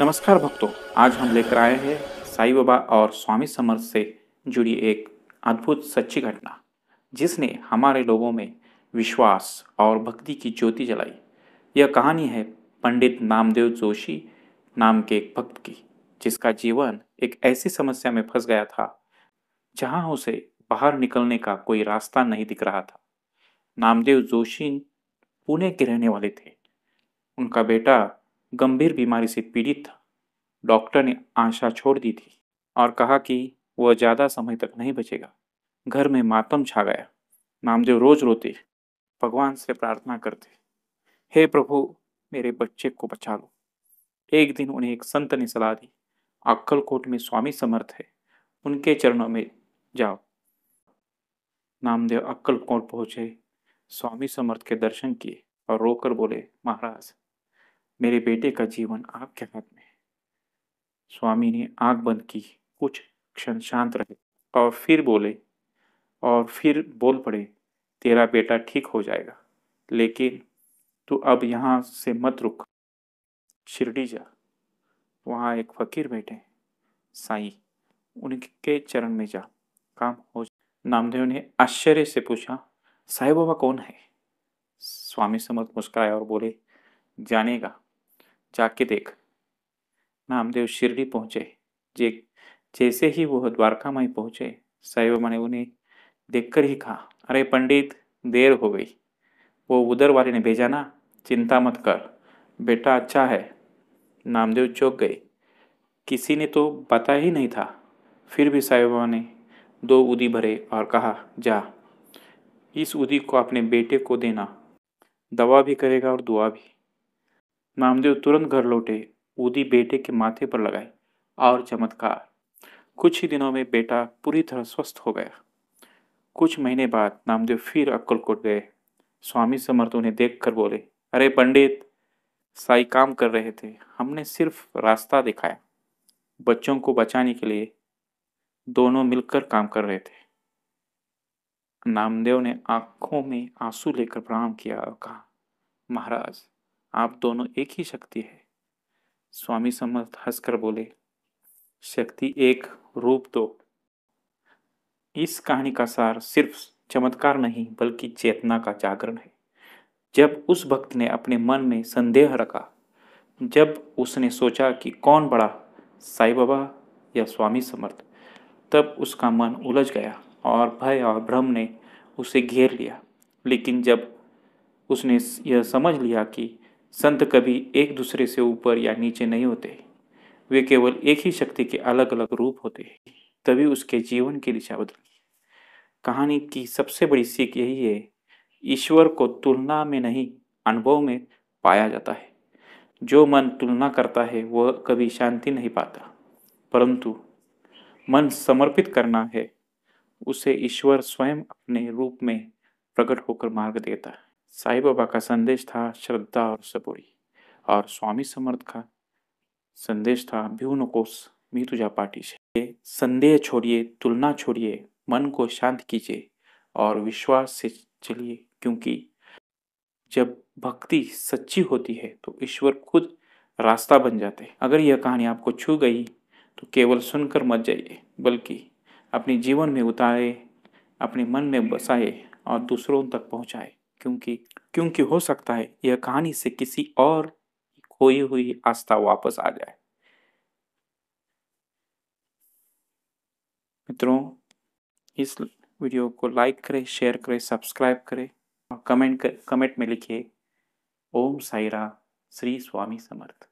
नमस्कार भक्तों। आज हम लेकर आए हैं साईं बाबा और स्वामी समर्थ से जुड़ी एक अद्भुत सच्ची घटना जिसने हमारे लोगों में विश्वास और भक्ति की ज्योति जलाई। यह कहानी है पंडित नामदेव जोशी नाम के एक भक्त की, जिसका जीवन एक ऐसी समस्या में फंस गया था जहां उसे बाहर निकलने का कोई रास्ता नहीं दिख रहा था। नामदेव जोशी पुणे के रहने वाले थे। उनका बेटा गंभीर बीमारी से पीड़ित था। डॉक्टर ने आशा छोड़ दी थी और कहा कि वह ज्यादा समय तक नहीं बचेगा। घर में मातम छा गया। नामदेव रोज रोते, भगवान से प्रार्थना करते, हे प्रभु, मेरे बच्चे को बचा लो। एक दिन उन्हें एक संत ने सलाह दी, अक्कलकोट में स्वामी समर्थ है, उनके चरणों में जाओ। नामदेव अक्कलकोट पहुंचे, स्वामी समर्थ के दर्शन किए और रोकर बोले, महाराज, मेरे बेटे का जीवन आपके हाथ में है। स्वामी ने आंख बंद की, कुछ क्षण शांत रहे और फिर बोल पड़े, तेरा बेटा ठीक हो जाएगा, लेकिन तू अब यहां से मत रुक, शिरडी जा। वहां एक फकीर बैठे, साईं, उनके चरण में जा, काम हो जाए। नामदेव ने आश्चर्य से पूछा, साईं बाबा कौन है? स्वामी समर्थ मुस्कुराए और बोले, जानेगा, जाके देख। नामदेव शिरडी पहुंचे। जे जैसे ही वह द्वारका माई पहुंचे, साईं बाबा ने उन्हें देखकर ही कहा, अरे पंडित, देर हो गई। वो उधर वाले ने भेजा ना, चिंता मत कर, बेटा अच्छा है। नामदेव चौंक गए। किसी ने तो बताया ही नहीं था। फिर भी साईं बाबा ने 2 उदी भरे और कहा, जा, इस उदी को अपने बेटे को देना, दवा भी करेगा और दुआ भी। नामदेव तुरंत घर लौटे, उदी बेटे के माथे पर लगाई और चमत्कार, कुछ ही दिनों में बेटा पूरी तरह स्वस्थ हो गया। कुछ महीने बाद नामदेव फिर अक्कलकोट गए। स्वामी समर्थ उन्हें देखकर बोले, अरे पंडित, साईं काम कर रहे थे, हमने सिर्फ रास्ता दिखाया। बच्चों को बचाने के लिए दोनों मिलकर काम कर रहे थे। नामदेव ने आंखों में आंसू लेकर प्रणाम किया और कहा, महाराज, आप दोनों एक ही शक्ति है। स्वामी समर्थ हंसकर बोले, शक्ति एक, रूप दो। इस कहानी का सार सिर्फ चमत्कार नहीं बल्कि चेतना का जागरण है। जब उस भक्त ने अपने मन में संदेह रखा, जब उसने सोचा कि कौन बड़ा, साईं बाबा या स्वामी समर्थ, तब उसका मन उलझ गया और भय और भ्रम ने उसे घेर लिया। लेकिन जब उसने यह समझ लिया कि संत कभी एक दूसरे से ऊपर या नीचे नहीं होते, वे केवल एक ही शक्ति के अलग अलग रूप होते हैं, तभी उसके जीवन की दिशा बदली। कहानी की सबसे बड़ी सीख यही है, ईश्वर को तुलना में नहीं, अनुभव में पाया जाता है। जो मन तुलना करता है वह कभी शांति नहीं पाता, परंतु मन समर्पित करना है, उसे ईश्वर स्वयं अपने रूप में प्रकट होकर मार्ग देता है। साईं बाबा का संदेश था श्रद्धा और सबूरी, और स्वामी समर्थ का संदेश था भिऊ नकोस मी तुझ्या पाठीशी। संदेह छोड़िए, तुलना छोड़िए, मन को शांत कीजिए और विश्वास से चलिए, क्योंकि जब भक्ति सच्ची होती है तो ईश्वर खुद रास्ता बन जाते हैं। अगर यह कहानी आपको छू गई तो केवल सुनकर मत जाइए, बल्कि अपने जीवन में उतारे, अपने मन में बसाए और दूसरों तक पहुंचाए, क्योंकि हो सकता है यह कहानी से किसी और की खोई हुई आस्था वापस आ जाए। मित्रों, इस वीडियो को लाइक करें, शेयर करें, सब्सक्राइब करें और कमेंट में लिखिए, ओम साई राम, श्री स्वामी समर्थ।